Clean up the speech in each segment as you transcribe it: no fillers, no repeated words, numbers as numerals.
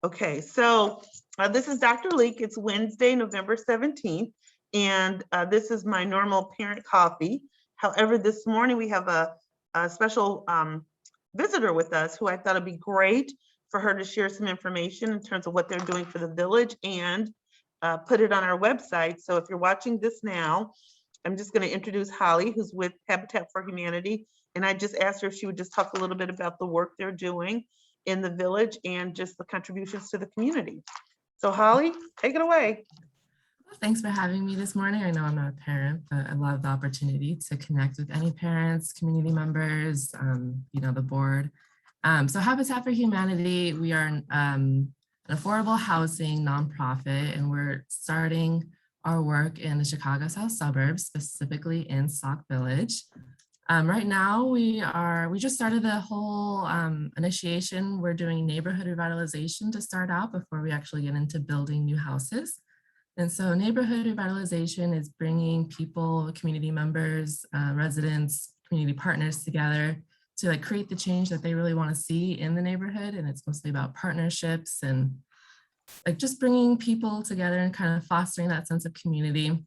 Okay, so this is Dr. Leek. It's Wednesday, November 17th, and this is my normal parent coffee. However, this morning we have a special visitor with us who I thought it'd be great for her to share some information in terms of what they're doing for the village and put it on our website. So if you're watching this now, I'm just going to introduce Holly, who's with Habitat for Humanity. And I just asked her if she would just talk a little bit about the work they're doing in the village and just the contributions to the community. So Holly, take it away. Thanks for having me this morning. I know I'm not a parent, but I love the opportunity to connect with any parents, community members, the board. So Habitat for Humanity, we are an affordable housing nonprofit, and we're starting our work in the Chicago South suburbs, specifically in Sauk Village. Right now, we just started the whole initiation. We're doing neighborhood revitalization to start out before we actually get into building new houses. And so neighborhood revitalization is bringing people, community members, residents, community partners together to create the change that they really want to see in the neighborhood. And it's mostly about partnerships and just bringing people together and kind of fostering that sense of community.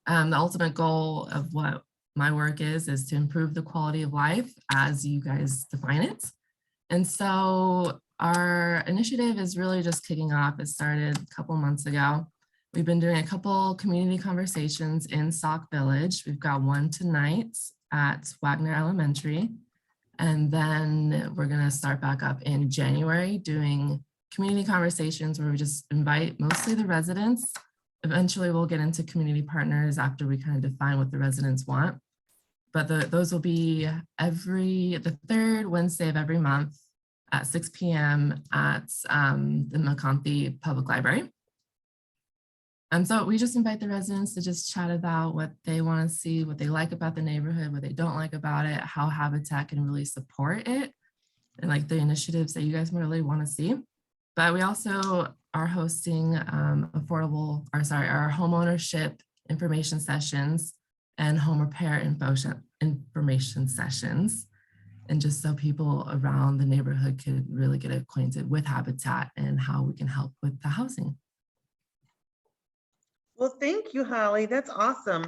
The ultimate goal of what my work is to improve the quality of life as you guys define it. And so our initiative is really just kicking off. It started a couple months ago. We've been doing a couple community conversations in Sauk Village. We've got one tonight at Wagner Elementary. And then we're gonna start back up in January doing community conversations where we just invite mostly the residents. Eventually we'll get into community partners after we kind of define what the residents want. But those will be the third Wednesday of every month at 6 p.m. at the McConthey Public Library. And so we just invite the residents to just chat about what they want to see, what they like about the neighborhood, what they don't like about it, how Habitat can really support it, and the initiatives that you guys really want to see. But we also are hosting our homeownership information sessions and home repair information sessions. And just so people around the neighborhood could really get acquainted with Habitat and how we can help with the housing. Well, thank you, Holly. That's awesome.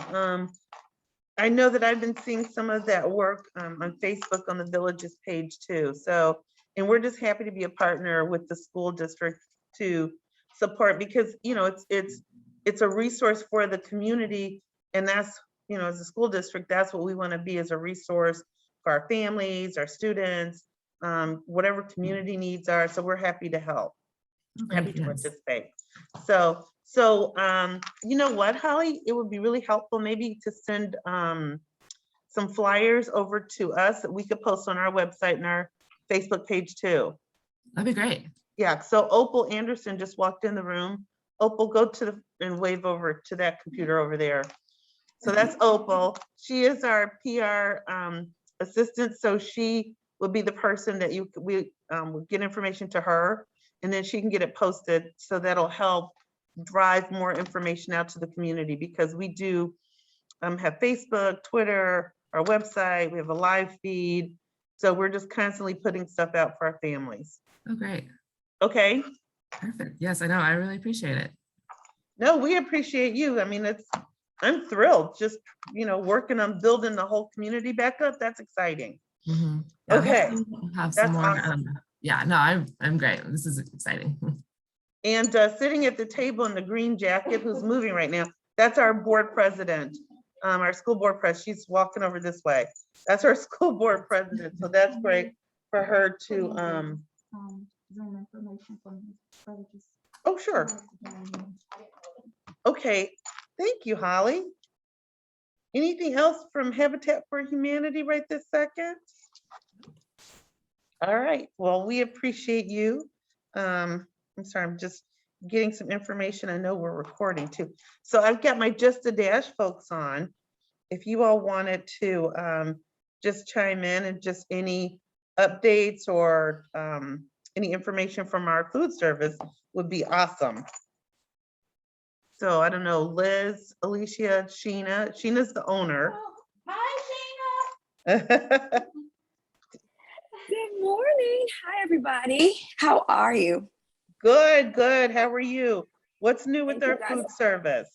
I know that I've been seeing some of that work on Facebook on the Villages page too. So, and we're just happy to be a partner with the school district to support, because it's a resource for the community, and that's as a school district, that's what we want to be, as a resource for our families, our students, whatever community needs are. So we're happy to help. Happy to participate. So you know what, Holly, it would be really helpful maybe to send some flyers over to us that we could post on our website and our Facebook page too. That'd be great. Yeah, so Opal Anderson just walked in the room. Opal, go to and wave over to that computer over there. So that's Opal. She is our PR assistant. So she would be the person that we would get information to her, and then she can get it posted. So that'll help drive more information out to the community, because we do have Facebook, Twitter, our website, we have a live feed. So we're just constantly putting stuff out for our families. Oh, great. Okay. Perfect. Yes, I know. I really appreciate it. No, we appreciate you. I mean, I'm thrilled just, working on building the whole community back up. That's exciting. Mm-hmm. Yeah, okay. Have some more. Awesome. Yeah, no, I'm great. This is exciting. And sitting at the table in the green jacket, who's moving right now, that's our board president, our school board president. She's walking over this way. That's our school board president. So that's great for her to oh, sure. Okay, thank you, Holly. Anything else from Habitat for Humanity right this second? All right, well, we appreciate you. I'm sorry, I'm just getting some information. I know we're recording too. So I've got my Just a Dash folks on. If you all wanted to just chime in and just any updates or any information from our food service would be awesome. So I don't know, Liz, Alicia, Sheena. Sheena's the owner. Oh, hi, Sheena. Good morning. Hi, everybody. How are you? Good, good. How are you? What's new with Thank you, our guys. food service?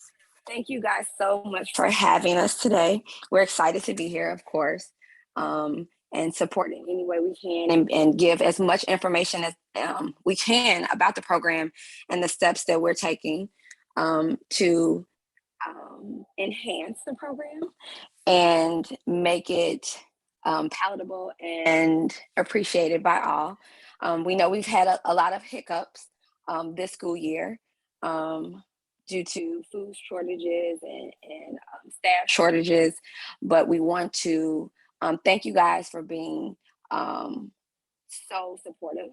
Thank you guys so much for having us today. We're excited to be here, of course, and support in any way we can and give as much information as we can about the program and the steps that we're taking to enhance the program and make it palatable and appreciated by all. We know we've had a lot of hiccups this school year due to food shortages and staff shortages, but we want to thank you guys for being so supportive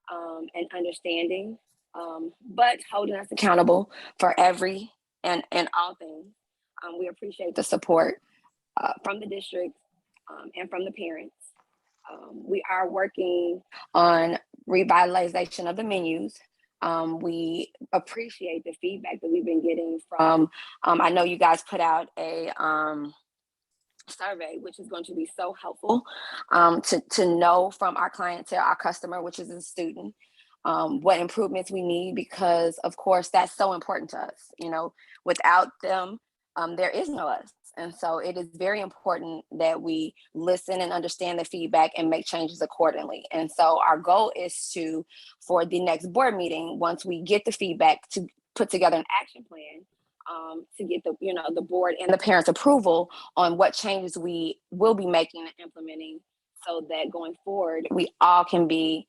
and understanding, but holding us accountable for every and all things. We appreciate the support from the district and from the parents. We are working on revitalization of the menus. We appreciate the feedback that we've been getting from, I know you guys put out a survey, which is going to be so helpful to know from our clientele, our customer, which is the student, what improvements we need, because of course that's so important to us. You know, without them, there is no us. And so it is very important that we listen and understand the feedback and make changes accordingly. And so our goal is to, for the next board meeting, once we get the feedback, to put together an action plan to get the, you know, the board and the parents' approval on what changes we will be making and implementing, so that going forward we all can be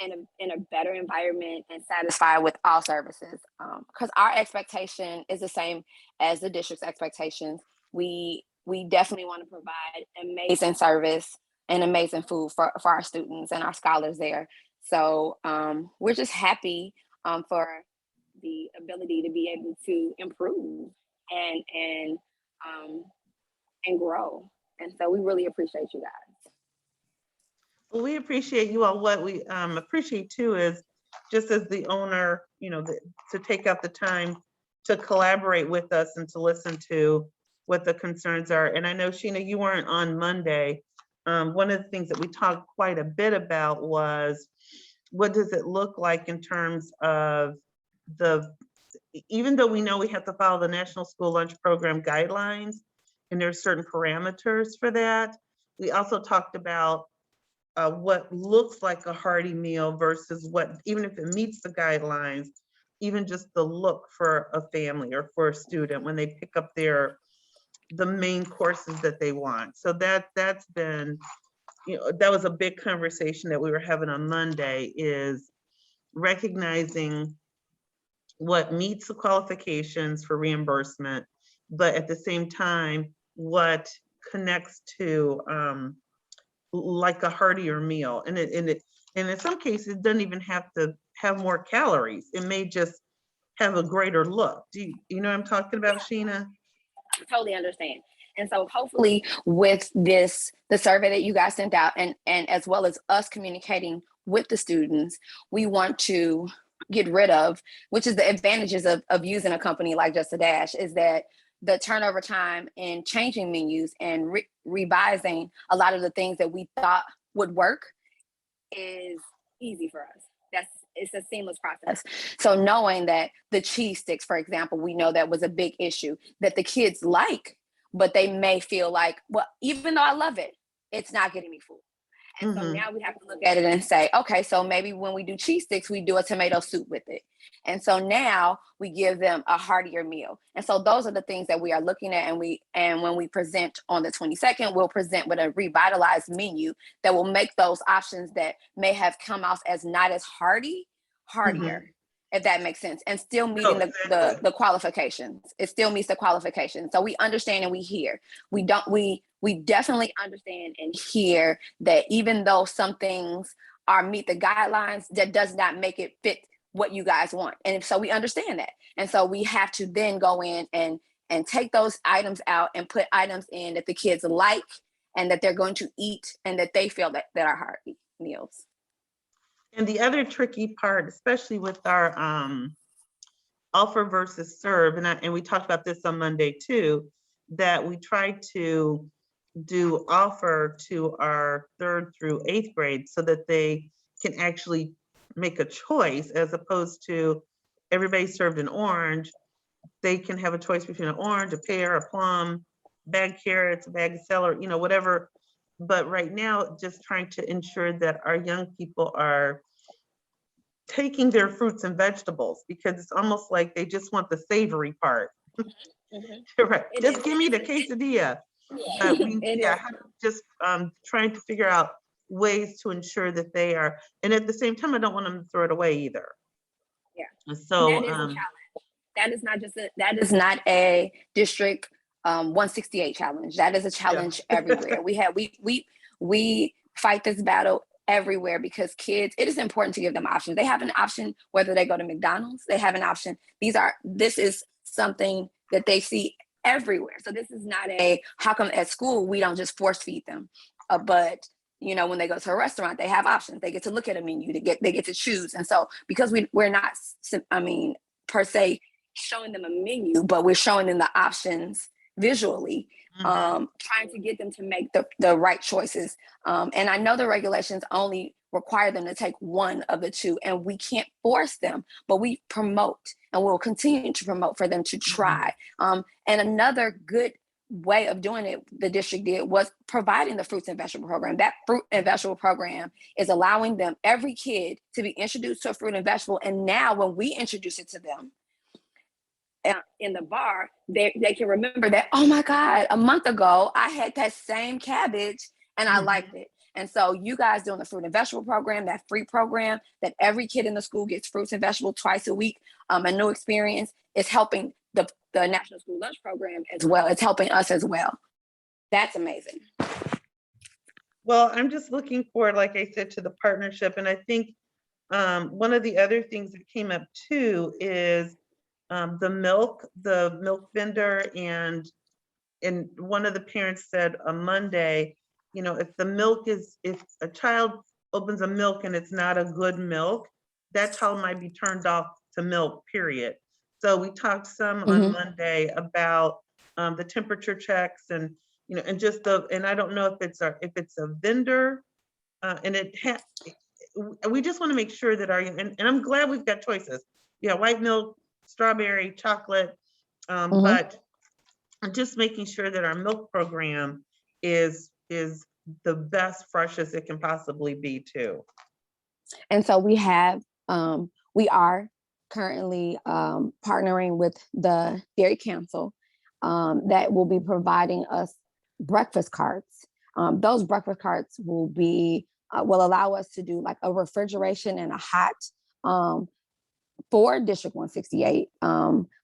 in a better environment and satisfied with all services. Because our expectation is the same as the district's expectations. We definitely want to provide amazing service and amazing food for our students and our scholars there. So we're just happy for the ability to be able to improve and grow. And so we really appreciate you guys. Well, we appreciate you all. What we appreciate too is, just as the owner, you know, to take out the time to collaborate with us and to listen to what the concerns are. And I know, Sheena, you weren't on Monday. One of the things that we talked quite a bit about was, what does it look like in terms of even though we know we have to follow the National School Lunch Program guidelines, and there's certain parameters for that, we also talked about what looks like a hearty meal versus what, even if it meets the guidelines, even just the look for a family or for a student when they pick up the main courses that they want. So that's been, you know, that was a big conversation that we were having on Monday, is recognizing what meets the qualifications for reimbursement, but at the same time, what connects to like a heartier meal. And in some cases, it doesn't even have to have more calories. It may just have a greater look. Do you know what I'm talking about, Sheena? I totally understand. And so hopefully with the survey that you guys sent out, and as well as us communicating with the students, we want to get rid of, which is the advantages of using a company like Just a Dash, is that the turnover time in changing menus and revising a lot of the things that we thought would work is easy for us. It's a seamless process. So knowing that the cheese sticks, for example, we know that was a big issue that the kids like, but they may feel like, well, even though I love it, it's not getting me full. And so now we have to look at it and say, okay, so maybe when we do cheese sticks, we do a tomato soup with it. And so now we give them a heartier meal. And so those are the things that we are looking at. And when we present on the 22nd, we'll present with a revitalized menu that will make those options that may have come off as not as heartier, if that makes sense, and still meeting the qualifications. It still meets the qualifications. So we understand and we hear. We definitely understand and hear that even though some things meet the guidelines, that does not make it fit what you guys want. And so we understand that. And so we have to then go in and take those items out and put items in that the kids like and that they're going to eat and that they feel that are hearty meals. And the other tricky part, especially with our offer versus serve, and we talked about this on Monday too, that we try to do offer to our 3rd through 8th grade so that they can actually make a choice as opposed to everybody served an orange. They can have a choice between an orange, a pear, a plum, bag carrots, a bag of celery, you know, whatever. But right now, just trying to ensure that our young people are taking their fruits and vegetables, because it's almost like they just want the savory part. Right, It just is. give me the quesadilla. But we, It yeah, is. just trying to figure out ways to ensure that they are, and at the same time, I don't want them to throw it away either. Yeah. And That so, is a challenge. That is not just that is not a district 168 challenge. That is a challenge everywhere. We fight this battle everywhere because kids, it is important to give them options. They have an option whether they go to McDonald's, they have an option. This is something that they see everywhere. So this is not a, how come at school we don't just force feed them? But you know, when they go to a restaurant, they have options. They get to look at a menu. They get to choose. And so because we're not, I mean, per se, showing them a menu, but we're showing them the options visually, trying to get them to make the right choices. And I know the regulations only require them to take one of the two, and we can't force them, but we promote and we'll continue to promote for them to try. And another good way of doing it the district did was providing the fruits and vegetable program. That fruit and vegetable program is allowing them, every kid, to be introduced to a fruit and vegetable. And now when we introduce it to them in the bar, they can remember that, oh my God, a month ago I had that same cabbage and I liked it. And so you guys doing the fruit and vegetable program, that free program that every kid in the school gets fruits and vegetables twice a week, a new experience, is helping the National School Lunch Program as well. It's helping us as well. That's amazing. Well, I'm just looking forward, like I said, to the partnership. And I think one of the other things that came up too is the milk vendor, and one of the parents said on Monday, you know, if a child opens a milk and it's not a good milk, that child might be turned off to milk, period. So we talked some on Monday about the temperature checks, and you know, and just and I don't know if it's a vendor, and we just want to make sure that and I'm glad we've got choices. Yeah, white milk, strawberry, chocolate, but just making sure that our milk program is the best, freshest it can possibly be too. And so we are currently partnering with the Dairy Council that will be providing us breakfast carts. Those breakfast carts will allow us to do like a refrigeration and a hot for District 168,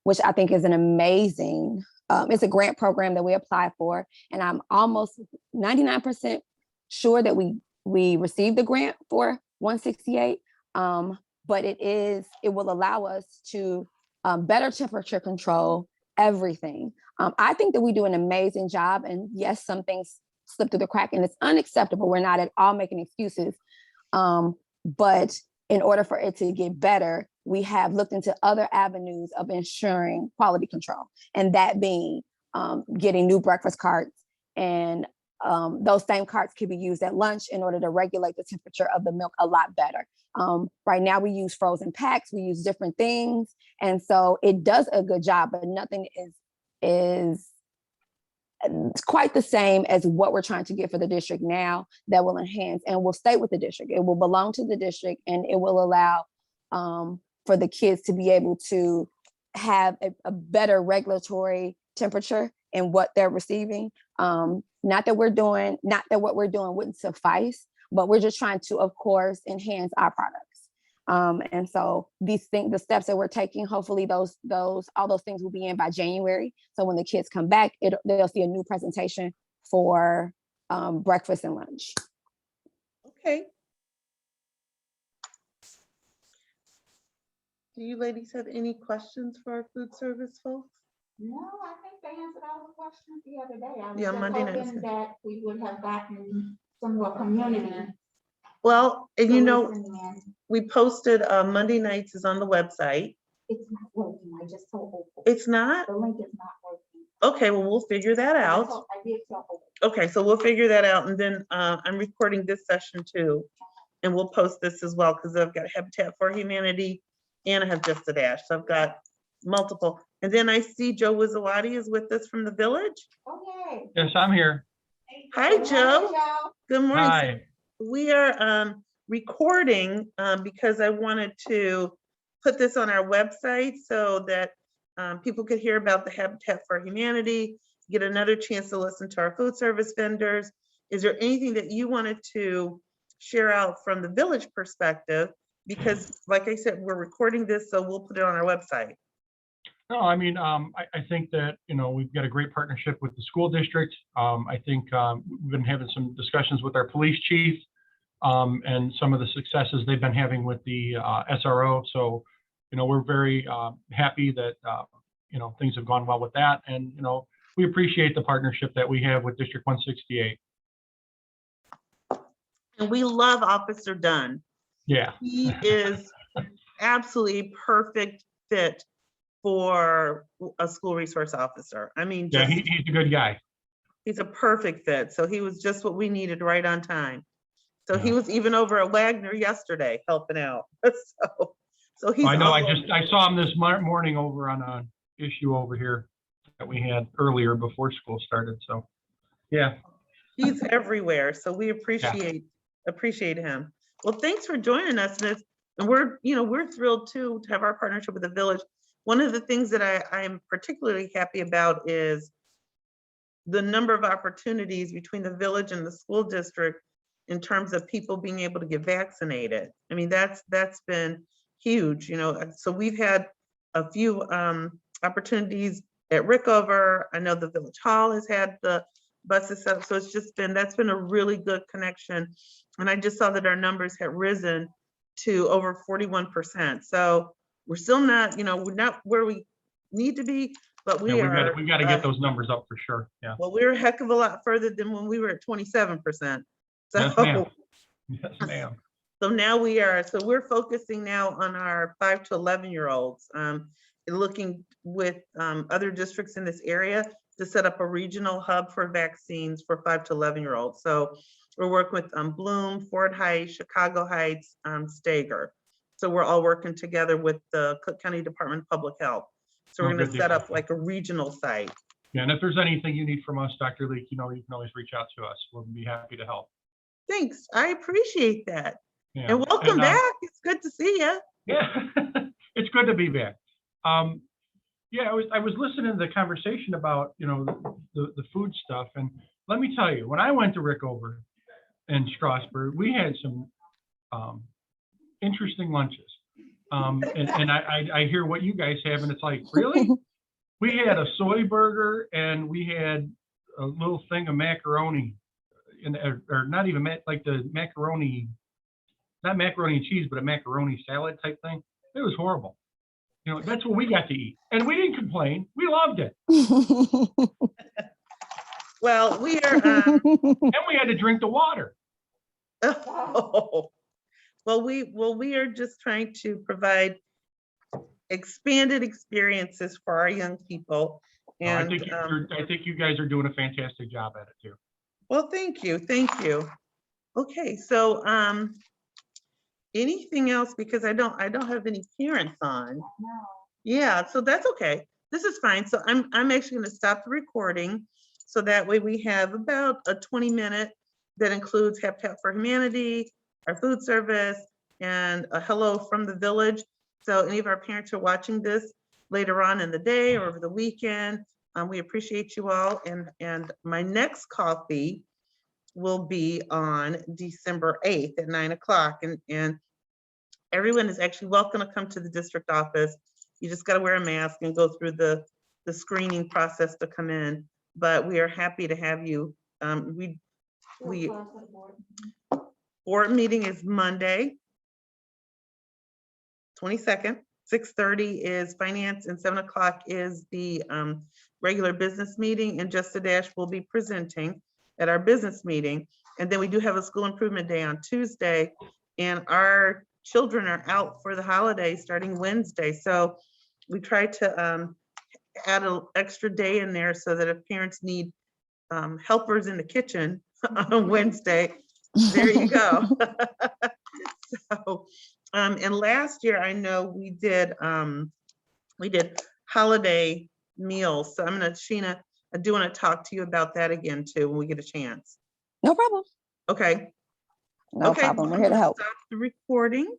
which I think is an amazing, it's a grant program that we apply for. And I'm almost 99% sure that we received the grant for 168. But it will allow us to better temperature control everything. I think that we do an amazing job, and yes, some things slip through the crack and it's unacceptable. We're not at all making excuses. But in order for it to get better, we have looked into other avenues of ensuring quality control, and that being getting new breakfast carts, and those same carts can be used at lunch in order to regulate the temperature of the milk a lot better. Right now we use frozen packs, we use different things, and so it does a good job, but nothing is quite the same as what we're trying to get for the district now that will enhance and will stay with the district. It will belong to the district, and it will allow for the kids to be able to have a better regulatory temperature in what they're receiving. Not that what we're doing wouldn't suffice, but we're just trying to, of course, enhance our products. And so the steps that we're taking, hopefully all those things will be in by January. So when the kids come back, they'll see a new presentation for breakfast and lunch. Okay. Do you ladies have any questions for our food service folks? No, I think they answered all the questions the other day. I was Yeah, just Monday night. hoping that we would have gotten some more community. Well, and you know, listening in. we posted Monday nights is on the website. It's not working. I just told Opal. It's not? The link is not working. Okay, well, we'll figure that out. I did tell Opal. Okay, so we'll figure that out. And then I'm recording this session too. and we'll post this as well, because I've got Habitat for Humanity and I have Just a Dash. So I've got multiple. And then I see Joe Wizawati is with us from the village. Okay. Yes, I'm here. Hi, Joe. Good morning. So Hi. we are recording because I wanted to put this on our website so that people could hear about the Habitat for Humanity, get another chance to listen to our food service vendors. Is there anything that you wanted to share out from the village perspective? Because like I said, we're recording this, so we'll put it on our website. No, I mean, I think that, we've got a great partnership with the school district. I think we've been having some discussions with our police chief and some of the successes they've been having with the SRO. So, we're very happy that, things have gone well with that. And, we appreciate the partnership that we have with District 168. And we love Officer Dunn. Yeah. He is absolutely perfect fit for a school resource officer. I mean, Yeah, just, he's a good guy. he's a perfect fit. So he was just what we needed right on time. So he Yeah. was even over at Wagner yesterday helping out. So he's I know, all I saw him this morning over on an issue over here that we had earlier before school started. So, yeah. he's everywhere. So we appreciate him. Well, thanks for joining us. And we're thrilled too to have our partnership with the village. One of the things that I am particularly happy about is the number of opportunities between the village and the school district in terms of people being able to get vaccinated. I mean, that's been huge, so we've had a few opportunities at Rickover. I know the Village Hall has had the buses set up, so that's been a really good connection. And I just saw that our numbers had risen to over 41%. So we're still not, we're not where we need to be, but we are. We got to get those numbers up for sure. Yeah. Well, we're a heck of a lot further than when we were at 27%. Yes, ma'am. Yes, ma'am. So now we're focusing now on our 5 to 11-year-olds, looking with other districts in this area to set up a regional hub for vaccines for 5 to 11-year-olds. So we're working with Bloom, Fort Heights, Chicago Heights, Stager. So we're all working together with the Cook County Department of Public Health. So we're Oh, going good to set deal. up like a regional site. Yeah, and if there's anything you need from us, Dr. Leak, you can always reach out to us. We'll be happy to help. Thanks, I appreciate that. Yeah. And welcome back. It's good to see you. Yeah, it's good to be back. Yeah, I was listening to the conversation about, the food stuff. And let me tell you, when I went to Rickover and Strasburg, we had some interesting lunches. And I hear what you guys have, and it's like, really? We had a soy burger and we had a little thing of macaroni, or not even like the macaroni, not macaroni and cheese, but a macaroni salad type thing. It was horrible. That's what we got to eat. And we didn't complain. We loved it. Well, we are, And we had to drink the water. well, we are just trying to provide expanded experiences for our young people. I And think you guys are doing a fantastic job at it too. well, thank you. Okay, so anything else, because I don't have any parents on. No. Yeah, so that's okay. This is fine. So I'm actually going to stop the recording. So that way we have about a 20-minute that includes Habitat for Humanity, our food service, and a hello from the village. So any of our parents are watching this later on in the day or over the weekend, we appreciate you all. And my next coffee will be on December 8th at 9 o'clock. And everyone is actually welcome to come to the district office. You just got to wear a mask and go through the screening process to come in. But we are happy to have you. Board meeting is Monday, 22nd. 6:30 is finance and 7 o'clock is the regular business meeting, and Just a Dash will be presenting at our business meeting. And then we do have a school improvement day on Tuesday, and our children are out for the holidays starting Wednesday. So we try to add an extra day in there so that if parents need helpers in the kitchen on Wednesday, there you go. And last year, I know we did holiday meals. So Sheena, I do want to talk to you about that again too, when we get a chance. No problem. Okay. No Okay, problem. well, We're I'm here to gonna help. stop the recording.